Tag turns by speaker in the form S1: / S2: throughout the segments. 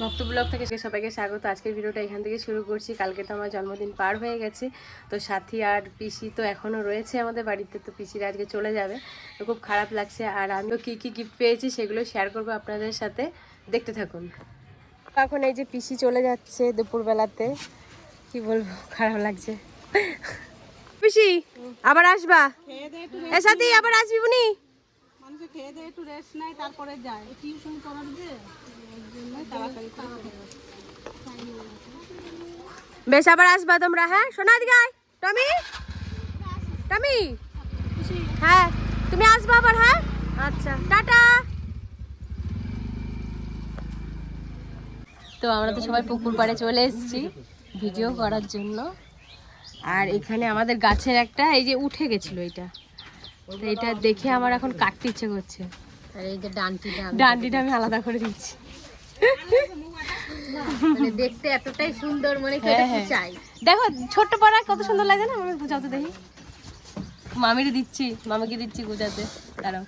S1: ভক্ত ব্লগ থেকে সবাইকে স্বাগত। আজকের ভিডিওটা এখান থেকে শুরু করছি। কালকে তো আমার জন্মদিন পার হয়ে গেছে, তো সাথী আর পিসি তো এখনও রয়েছে আমাদের বাড়িতে, তো পিসিরা আজকে চলে যাবে, তো খুব খারাপ লাগছে। আর আমিও কী কী গিফট পেয়েছি সেগুলো শেয়ার করবো আপনাদের সাথে, দেখতে থাকুন। এখন এই যে পিসি চলে যাচ্ছে দুপুরবেলাতে, কি বলবো, খারাপ লাগছে। পিসি আবার আসবা? এ সাথী আবার আসবি বুনি?
S2: মানুষে খেয়ে দিয়ে একটু রেস্ট নেয়, তারপরে যায় টিউশন করার যে
S1: বেশ, আবার আসবা তোমরা। হ্যাঁ শোনা দিকে টমি, টমি, হ্যাঁ তুমি আসবা আবার। হ্যাঁ আচ্ছা, টাটা। তো আমরা তো সবাই পুকুর পাড়ে চলে এসেছি ভিডিও করার জন্য। আর এখানে আমাদের গাছের একটা এই যে উঠে গেছিল এটা, তো এটা দেখে আমার এখন কাটতে ইচ্ছে করছে। আর এই যে ডান্ডিটা আমি আলাদা করে দিচ্ছি,
S3: মানে দেখতে এতটাই সুন্দর, মনে চাই।
S1: দেখো ছোট্ট পাড়া কত সুন্দর লাগে না? আমি গুছাতে দেখি, মামিকে দিচ্ছি গুছাতে। দাঁড়াও,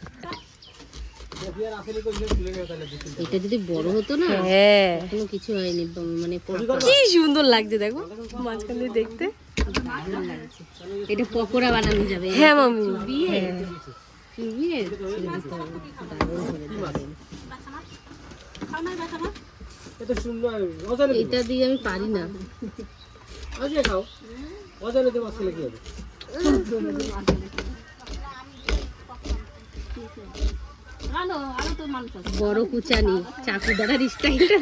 S3: এটা যদি বড় হতো না,
S1: হ্যাঁ
S3: কোনো কিছু হয়নি, মানে
S1: কি সুন্দর লাগছে দেখো মাঝখান দিয়ে দেখতে।
S3: এটা পকোড়া বানানো যাবে।
S1: হ্যাঁ মামি,
S3: এটা দিয়ে আমি পারি না। বড় কুচানি চাকু দ্বারা স্টাইলটা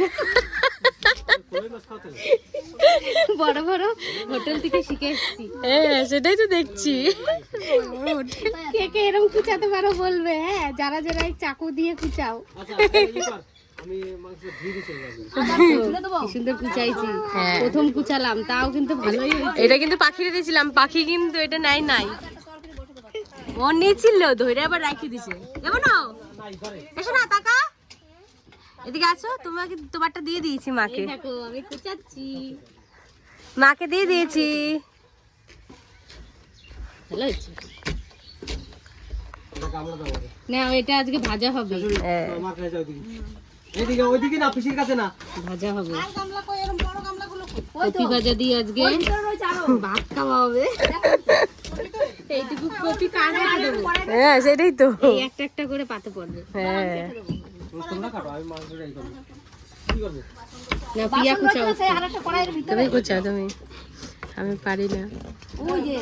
S3: বড় বড় হোটেল থেকে শিখে এসেছি।
S1: হ্যাঁ সেটাই তো দেখছি।
S3: কে কে এরকম কুচাতে পারো বলবে। হ্যাঁ, যারা যারা এই চাকু দিয়ে কুচাও। কি সুন্দর কুচাইছি, প্রথম কুচালাম, তাও কিন্তু ভালোই হয়েছে।
S1: এটা কিন্তু পাখিরে দিয়েছিলাম, পাখি কিন্তু এটা নাই ও নিয়েছিল, ধরে আবার রাখি দিছে। এমন এসো না, টাকা এদিকে আসো। তোমাকে তোমারটা দিয়ে দিয়েছি মাকে,
S3: দেখো আমি কুচাচ্ছি,
S1: মাকে দিয়ে দিয়েছি।
S3: ভালো হয়েছে না? এটা আজকে ভাজা হবে। ভাজা হবে, কপি ভাজা দিয়ে আজকে ভাত খাওয়া হবে। এইটুকু কপি কাটে দেবো।
S1: হ্যাঁ সেটাই তো,
S3: এই একটা একটা করে পাতে পড়বে।
S1: হ্যাঁ
S3: না, পিয়া কুচাও।
S1: তুমি কুচাও, তুমি, আমি পারি না।
S3: ওই যে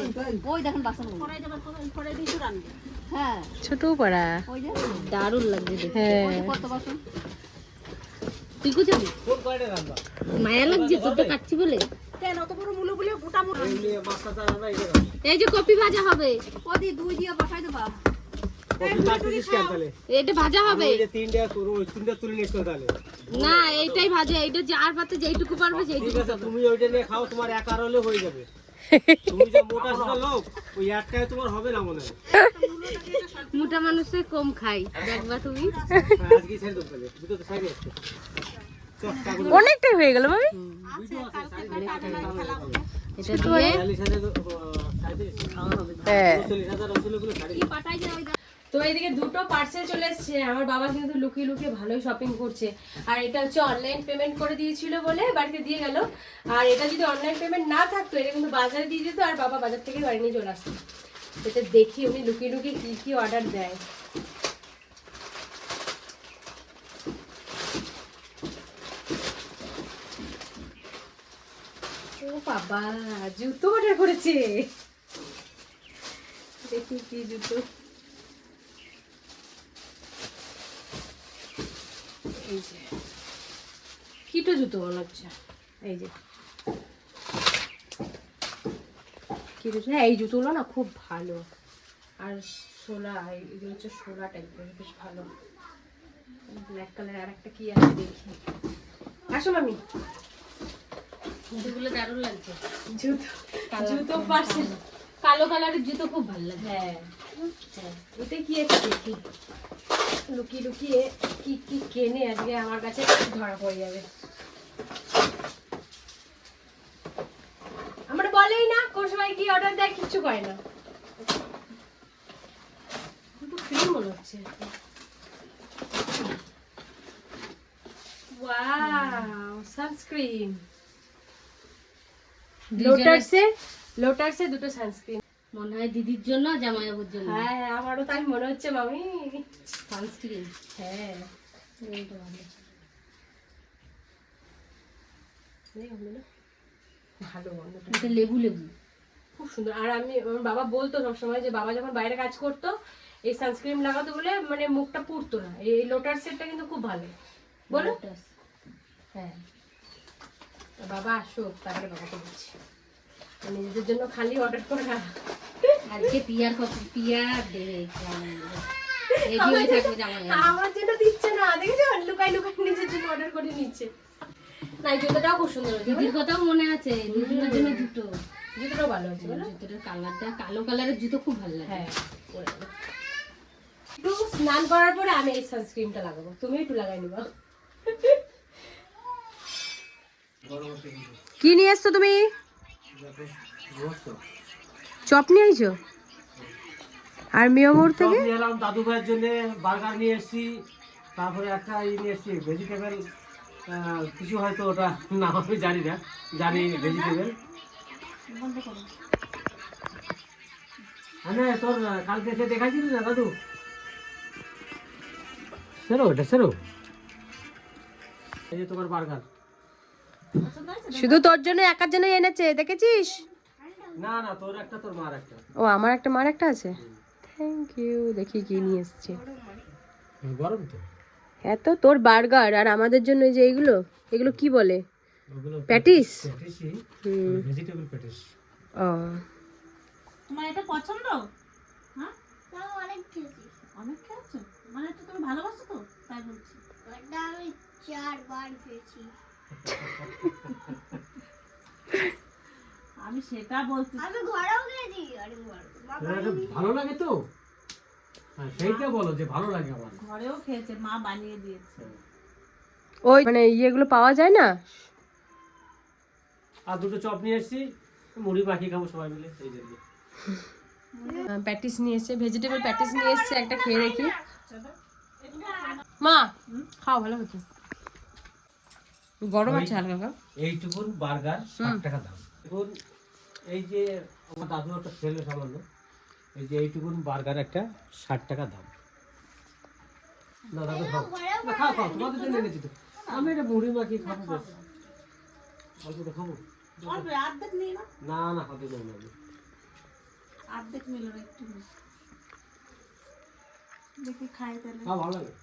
S3: ওই দেখেন বাসন, হ্যাঁ
S1: ছোট পাড়া,
S3: দারুণ লাগছে দেখতে।
S1: হ্যাঁ
S3: কত বাসন তুই কুচাবি? মায়া লাগছে তোর তো কাটছি বলে। এই যে কপি ভাজা হবে, এটা ভাজা হবে না, এইটাই ভাজা। এইটা যার পাতে যেইটুকু পারবে সেইটুকু।
S4: তুমি ওইটা নিয়ে খাও, তোমার একার হলে হয়ে যাবে। তুমি যে মোটা সোটা লোক, ওই একটাই তোমার হবে না মনে হয়।
S3: মোটা মানুষে কম খাই, দেখবা তুমি।
S4: আজকে ছেড়ে দেবো, দুটো তো সাইডে আছে।
S1: অনেকটাই হয়ে গেল মামি।
S3: এটা দিয়ে
S1: হ্যাঁ। তো এইদিকে দুটো পার্সেল চলে এসেছে। আমার বাবা কিন্তু লুকিয়ে লুকিয়ে ভালোই শপিং করছে। আর এটা হচ্ছে অনলাইন পেমেন্ট করে দিয়েছিল বলে বাড়িতে দিয়ে গেল। আর এটা যদি অনলাইন পেমেন্ট না থাকতো, এটা কিন্তু বাজারে দিয়ে দিত, আর বাবা বাজার থেকে বাড়ি নিয়ে চলে আসতো। এটা দেখি উনি লুকিয়ে লুকিয়ে কি কি অর্ডার দেয়। ও বাবা, জুতো অর্ডার করেছে, দেখি কি জুতো। এই যে কিটো জুতো লাগছে, এই যে কিটো। হ্যাঁ এই জুতোগুলো না খুব ভালো, আর সোলা, এগুলো হচ্ছে সোলা টাইপের, বেশ ভালো। ব্ল্যাক কালার আর একটা কি আছে দেখি। আসো মামি,
S3: জুতোগুলো দারুণ লাগছে।
S1: জুতো পার্সেল,
S3: কালো কালারের জুতো খুব ভালো লাগে।
S1: হ্যাঁ ওতে কি আছে দেখি। লুকিয়ে লুকিয়ে কি কি কেনে আজকে আমার কাছে ধরা পড়ে যাবে। বলেই না কোন সময় কি অর্ডার দেয়, কিচ্ছু করে না। কিন্তু ক্রিম মনে হচ্ছে। Wow, sunscreen. লোটাসের দুটো সানস্ক্রিন।
S3: মনে হয় দিদির জন্য জামাইবাবুর জন্য।
S1: হ্যাঁ, আমারও তাই মনে হচ্ছে মামি।
S3: সানস্ক্রিন।
S1: হ্যাঁ,
S3: এইটা ভালো।
S1: ভালো গন্ধটা,
S3: এটা লেবু লেবু।
S1: খুব সুন্দর। আর আমার বাবা বলতো সবসময় যে বাবা যখন বাইরে কাজ করতো এই সানস্ক্রিন লাগাতো বলে মানে মুখটা পুড়তো না। এই লোটার সেটটা কিন্তু খুব ভালো, বলো?
S3: লোটাস।
S1: হ্যাঁ, তো বাবা আসুক তারপরে বাবাকে বলছি, নিজেদের জন্য খালি অর্ডার করা।
S3: আজকে পিয়ার দেবে রেডি হয়ে থাকবে জামাই।
S1: আমার জন্য দিচ্ছে না, দেখেছো? লুকাই লুকাই নিজের জন্য অর্ডার করে নিচ্ছে। না, এই জুতোটাও খুব সুন্দর হয়েছে।
S3: দিদির কথাও মনে আছে, দুজনের জন্য দুটো।
S1: জুতোটাও ভালো হয়েছে, বলো?
S3: জুতোটার কালারটা, কালো কালারের জুতো খুব ভালো লাগে।
S1: হ্যাঁ, একটু স্নান করার পরে আমি এই সানস্ক্রিনটা লাগাবো, তুমি একটু লাগাই নিবা। কি নিয়ে এসছো তুমি? চপ নিয়ে আইছো? আর মিয়ামোর থেকে
S4: নিয়ে এলাম দাদু ভাইয়ের জন্য, বার্গার নিয়ে এসেছি, তারপরে একটা নিয়ে এসেছি ভেজিটেবল কিছু, হয়তো ওটা নাম আমি জানি না, জানি ভেজিটেবল। হ্যাঁ, তোর কালকে এসে দেখাইছিলি না দাদু? সেরো, এটা সেরো। এই যে তোমার বার্গার।
S1: শুধু তোর জন্য একার জন্য এনেছে, দেখেছিস?
S4: না না, তোর একটা, তোর মার একটা।
S1: ও, আমার একটা মার একটা আছে। Thank you. দেখি কি নিয়ে এসছে।
S4: গরম তো।
S1: এত তোর বার্গার আর আমাদের জন্য এই যে এগুলো কি বলে? প্যাটিস।
S4: Vegetable patties.
S1: ও,
S2: তোমার এটা পছন্দ? হ্যাঁ, অনেক খেয়েছো মানে, তো তুমি ভালোবাসো তো তাই বলছি।
S5: আমি 4 বার খেয়েছি।
S2: আমি সেটা বলছি।
S5: আমি ঘরেও খেয়েছি। আরে
S4: ভালো লাগে তো, সেইটা বলো যে ভালো লাগে আমার।
S2: ঘরেও খেয়েছে, মা বানিয়ে দিয়েছে।
S1: ওই মানে ইয়েগুলো পাওয়া যায় না?
S4: আর দুটো চপ নিয়ে এসেছি, মুড়ি মাখিয়ে খাবো সবাই মিলে, এই জন্য।
S1: প্যাটিস নিয়ে এসছে, ভেজিটেবল প্যাটিস নিয়ে এসছে, একটা খেয়ে দেখি। মা খাও, ভালো হতো। গরম আছে হালকা।
S4: এইটুকুন বার্গার 60 টাকা দাম। এখন এই যে আমার দাদু একটা ছেলে সামান্য, এই যে এইটুকুন বার্গার একটা 60 টাকা দাম। না দাদু খাও, না খাও খাও, তোমাদের জন্য এনেছি তো। আমি এটা মুড়ি মাখিয়ে খাবো, বেশ অল্পটা খাবো।
S2: অল্প অর্ধেক নিয়ে না,
S4: না না, হাতে নেই না,
S2: অর্ধেক নিল না, একটু নিই। দেখি খাই তাহলে।
S4: খাও, ভালো লাগে।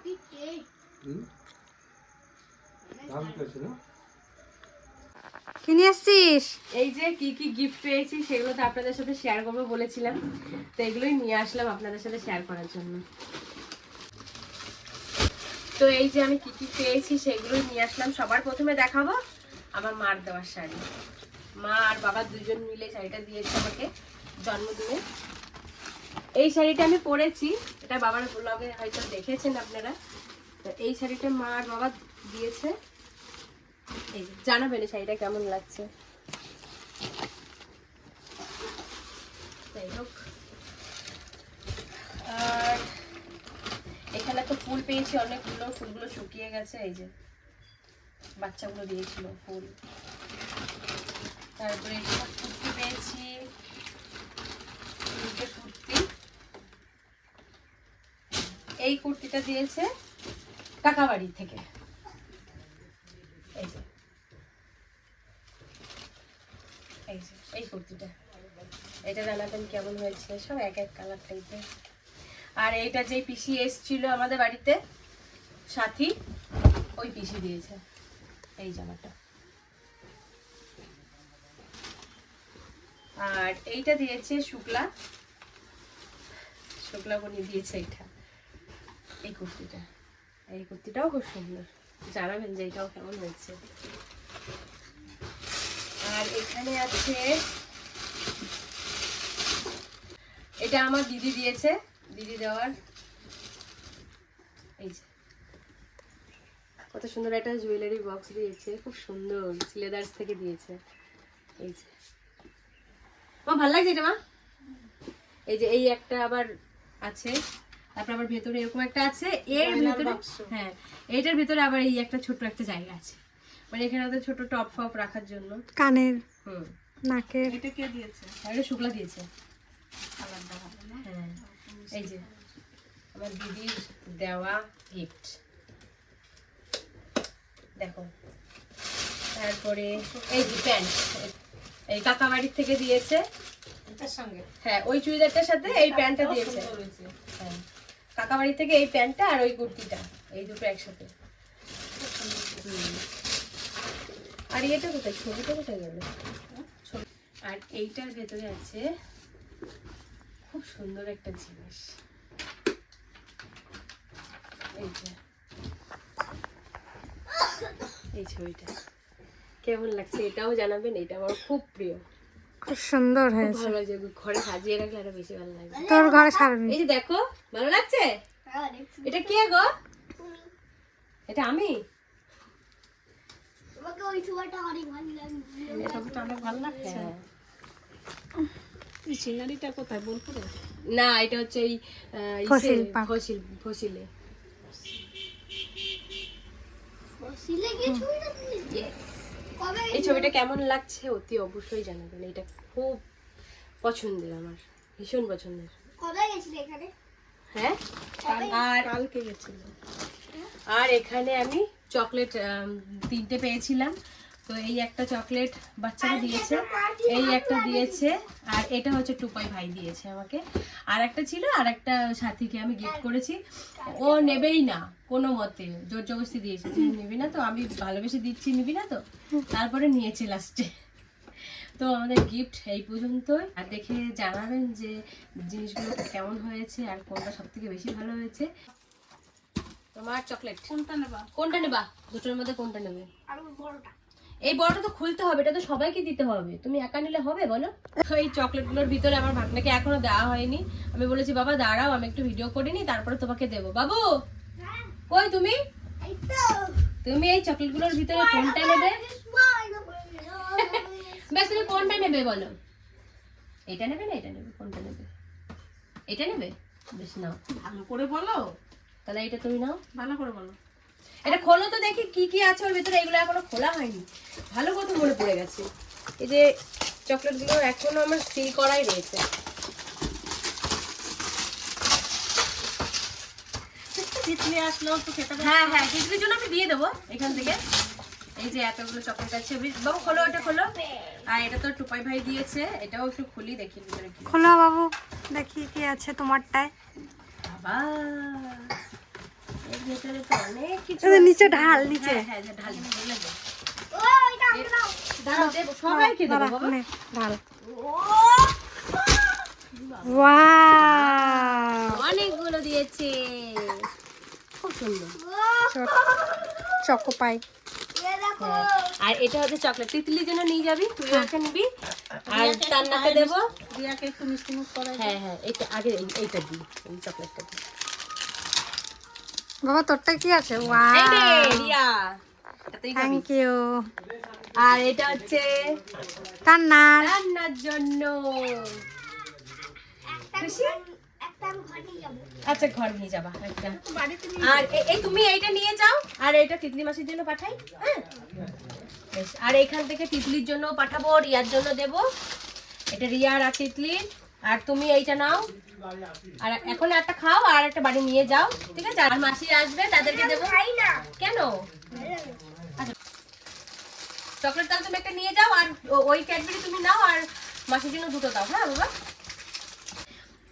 S5: কি টেস্ট!
S4: দাম কত না?
S1: কি নিয়ে এসছিস? এই যে কি কি গিফট পেয়েছি সেগুলো তো আপনাদের সাথে শেয়ার করবো বলেছিলাম, তো এগুলোই নিয়ে আসলাম আপনাদের সাথে শেয়ার করার জন্য। তো এই যে আমি কি কি পেয়েছি সেগুলোই নিয়ে আসলাম। সবার প্রথমে দেখাবো আমার মার দেওয়ার শাড়ি। মা আর বাবা দুজন মিলে শাড়িটা দিয়েছে আমাকে জন্মদিনে। এই শাড়িটা আমি পরেছি, এটা বাবার ব্লগে হয়তো দেখেছেন আপনারা। তো এই শাড়িটা মা আর বাবা দিয়েছে। এই জানাবেন এই শাড়িটা কেমন লাগছে। যাই হোক, আর এখানে তো ফুল পেয়েছি অনেকগুলো, ফুলগুলো শুকিয়ে গেছে। এই যে বাচ্চাগুলো দিয়েছিল ফুল। তারপরে কুর্তি পেয়েছি, কুর্তি। এই কুর্তিটা দিয়েছে কাকাবাড়ি থেকে। এই যে এই কুর্তিটা, এটা জানাবেন কেমন হয়েছে। সব এক এক কালার টাইপের। আর এইটা যে পিসি এসছিল আমাদের বাড়িতে সাথী, ওই পিসি দিয়েছে এই জামাটা। আর এইটা দিয়েছে শুক্লা বনি দিয়েছে এটা, এই কুর্তিটা। এই কুর্তিটাও খুব সুন্দর, জানাবেন যে এটাও কেমন হয়েছে। আর এখানে আছে, এটা আমার দিদি দিয়েছে, দিদি দেওয়ার। এই যে কত সুন্দর একটা জুয়েলারি বক্স দিয়েছে, খুব সুন্দর, সিলেদার্স থেকে দিয়েছে। এই যে মা ভালো লাগছে এটা মা? এই যে এই একটা আবার আছে, তারপর আবার ভেতরে এরকম একটা আছে, এর ভিতরে হ্যাঁ এইটার ভিতরে আবার এই একটা ছোট একটা জায়গা আছে, মানে এখানে ওদের ছোট টপ ফপ রাখার জন্য।
S3: কানের,
S1: হুম,
S3: নাকের।
S2: এটা কে দিয়েছে?
S1: আর এটা শুক্লা দিয়েছে।
S2: কালারটা ভালো না?
S1: হ্যাঁ এই যে আমার দিদির দেওয়া গিফট দেখো। তারপরে এই যে প্যান্ট, এই কাকা বাড়ির থেকে দিয়েছে।
S2: এটার সঙ্গে
S1: হ্যাঁ ওই চুড়িদারটার সাথে এই প্যান্টটা দিয়েছে।
S2: সুন্দর হয়েছে।
S1: হ্যাঁ কাকা বাড়ি থেকে এই প্যান্টটা আর ওই কুর্তিটা, এই দুটো একসাথে। হুম। আর এটা কোথায়, ছবিটা কোথায় গেল? আর এইটার ভেতরে আছে খুব সুন্দর একটা জিনিস, এই যে এই ছবিটা কেমন লাগছে এটাও জানাবেন। এটা আমার খুব প্রিয়,
S3: খুব সুন্দর
S1: খুব
S3: হয়েছে।
S1: ভালো লাগছে, ঘরে সাজিয়ে রাখলে আরো বেশি ভালো লাগবে।
S3: তোর ঘরে সারবি।
S1: এই যে দেখো ভালো লাগছে।
S5: হ্যাঁ, অনেক সুন্দর।
S1: এটা কে গো?
S5: তুমি
S1: এটা আমি।
S5: তোমাকে ওই ছোঁয়াটা অনেক ভালো লাগছে।
S2: এই ছবিটা অনেক ভালো লাগছে।
S1: হ্যাঁ।
S2: এই সিনারিটা কোথায়? বোলপুরে?
S1: না এটা হচ্ছে এই
S3: ফসিল পার্ক।
S1: ফসিলে।
S5: সিলে গিয়ে ছবিটা তুলেছি। কবে
S1: এই ছবিটা কেমন লাগছে অতি অবশ্যই জানাবেন। এটা খুব পছন্দের, আমার ভীষণ পছন্দের।
S5: কবে গেছিলে এখানে?
S1: হ্যাঁ আর
S2: কালকে গেছিল।
S1: আর এখানে আমি চকলেট 3টে পেয়েছিলাম, তো এই একটা চকলেট বাচ্চাকে দিয়েছে, এই একটা দিয়েছে, আর এটা হচ্ছে টুপাই ভাই দিয়েছে আমাকে। আর একটা ছিল, আর একটা সাথীকে আমি গিফট করেছি, ও নেবেই না কোনো মতে, জোর জবরদস্তি দিয়েছে যে নিবি না, তো আমি ভালোবেসে দিচ্ছি নিবি না তো, তারপরে নিয়েছে লাস্টে। তো আমাদের গিফট এই পর্যন্তই। আর দেখে জানাবেন যে জিনিসগুলো কেমন হয়েছে আর কোনটা সব থেকে বেশি ভালো হয়েছে। তোমার চকলেট
S2: কোনটা নেবা?
S1: কোনটা নেবা? দুটোর মধ্যে কোনটা নেবে?
S5: আর ওই বড়টা।
S1: এই বড়টা তো খুলতে হবে, এটা তো সবাইকে দিতে হবে, তুমি একা নিলে হবে বলো? এই চকলেটগুলোর ভিতরে আমার ভাগনাকে এখনো দেওয়া হয়নি। আমি বলেছি বাবা দাঁড়াও, আমি একটু ভিডিও করে নিই, তারপরে তোমাকে দেবো। বাবু
S5: হ্যাঁ,
S1: কই তুমি?
S5: এই তো।
S1: তুমি এই চকলেটগুলোর ভিতরে কোনটা নেবে? বেশ তুমি কোনটা নেবে বলো? এটা নেবে না এটা নেবে? কোনটা নেবে? এটা নেবে? বেশ নাও,
S2: ভালো করে বলো,
S1: তাহলে এটা তুমি নাও।
S2: ভালো করে বলো।
S1: এটা খোলো তো দেখি কি কি আছে ওর ভিতরে, এগুলো এখনো খোলা হয়নি। ভালো কথা মনে পড়ে গেছে, এই যে চকলেটগুলো এখনো আমার সিল করাই রয়েছে।
S2: তিতলি আসলেও তো খেতে পারো।
S1: হ্যাঁ হ্যাঁ কিছুর জন্য আমি দিয়ে দেবো এখান থেকে। এই যে এতগুলো চকলেট আছে, বাবু খোলো, এটা খোলো। আর এটা তো টুপাই ভাই দিয়েছে, এটাও একটু খুলি দেখি ভিতরে কি।
S3: খোলো বাবু, দেখি কি আছে তোমারটায়।
S1: বাবা এর ভিতরে তো অনেক কিছু
S3: এই যে
S1: আছে।
S3: নিচে ঢাল, নিচে।
S1: হ্যাঁ হ্যাঁ ঢাল ঢেলে দে।
S5: ওইটা আমাকে দাও।
S1: দাঁড়াও, দেবো, সবাইকে দেবো
S3: দাঁড়া,
S1: বাবা।
S3: নে, ঢাল।
S5: ও,
S3: ওয়াও,
S1: অনেকগুলো দিয়েছে, খুব সুন্দর।
S3: চকো পাই।
S5: এ দেখো।
S1: আর এটা হচ্ছে চকলেট, তিতলির জন্য নিয়ে যাবি, তুই ওটা নিবি। আর তান্নাকে দেবো।
S2: রিয়াকে একটু মিষ্টি মুখ করে।
S1: হ্যাঁ হ্যাঁ এটা আগে এইটা দিই, এই চকলেটটা দিই।
S3: বাবা তোরটা কি আছে?
S1: এই রে
S3: ওয়াও,
S1: রিয়া, এটাতেই খাবি।
S3: Thank you.
S1: আর এটা হচ্ছে
S3: কান্নার।
S1: রান্নার জন্য। খুশি?
S5: একটা আমি ঘরে নিয়ে যাবো।
S1: আচ্ছা ঘর নিয়ে যাবা একটা।
S2: বাড়িতে
S1: আর এই তুমি এইটা নিয়ে যাও, আর এটা তিতলি মাসির জন্য পাঠাই। হ্যাঁ বেশ। আর এখান থেকে তিতলির জন্য পাঠাবো, রিয়ার জন্য দেব। এটা রিয়ার আর তিতলির। আর তুমি এইটা নাও, আর এখন একটা খাও আর একটা বাড়ি নিয়ে যাও, ঠিক আছে? আর মাসি আসবে, তাদেরকে দেবো।
S5: খাই না।
S1: কেন?
S5: ভালো লাগে।
S1: আচ্ছা চকলেট তাহলে তুমি একটা নিয়ে যাও, আর ওই ক্যাডবেরি তুমি নাও, আর মাসির জন্য দুটো দাও। হ্যাঁ বাবা।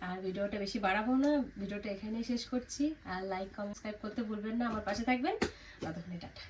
S1: আর ভিডিওটা বেশি বাড়াবো না, ভিডিওটা এখানেই শেষ করছি। আর লাইক কমেন্ট সাবস্ক্রাইব করতে ভুলবেন না, আমার পাশে থাকবেন। ততক্ষণে টাটা।